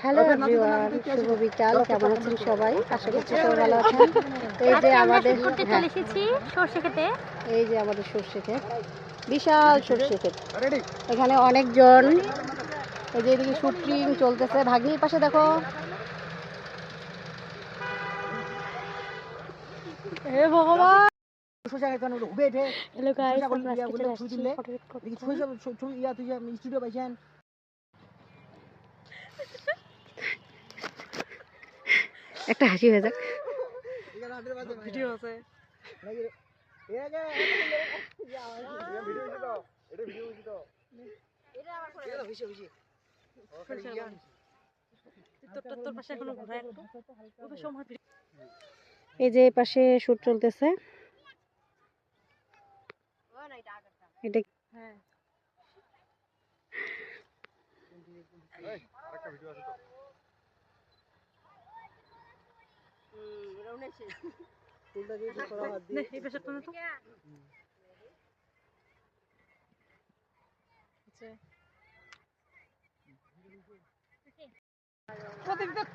Hello everyone, শুভ বিকাল। কেমন আছেন সবাই? আশা করছি সবাই ভালো আছেন। এই যে আমাদের চলে এসেছি সরষে খেতে। এই যে আমাদের সরষে ক্ষেত, বিশাল সরষে ক্ষেত। এখানে অনেকজন, এই যে এদিকে শুটিং চলতেছে। ভাগ্নির পাশে দেখো, হে ভগবান। হ্যালো গাইস, আমরা আজকে চলে আসছি স্টুডিও পাইছেন। একটা হাসি হয়ে যাক। ভিডিও আছে। এই যে পাশে শুট চলতেছে। এটা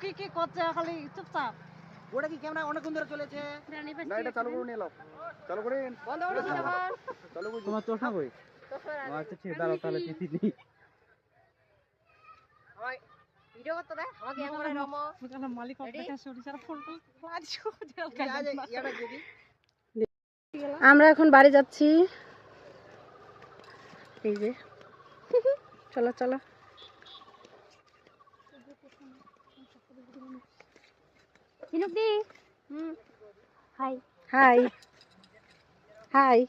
কি কি করছে খালি চুপচাপ। ওটা কি ক্যামেরা অনেকক্ষণ ধরে চলেছে? না, এটা চালু করে নিয়ে নাও। চালু করে বন্ধ করে দাও। চালু করে তোমার চশমা কই? আচ্ছা ঠিক, দাঁড়াও তাহলে কিছু নেই। ভাই ভিডিও করতে দে আমাকে এমন করে রমো বুঝালাম মালিক অপেক্ষা সরিষার ফটো আজও জেল কাজ ইয়াটা দিবি। আমরা এখন বাড়ি যাচ্ছি। এই যে চলো চলো। চিনুক দি। Hi hi high.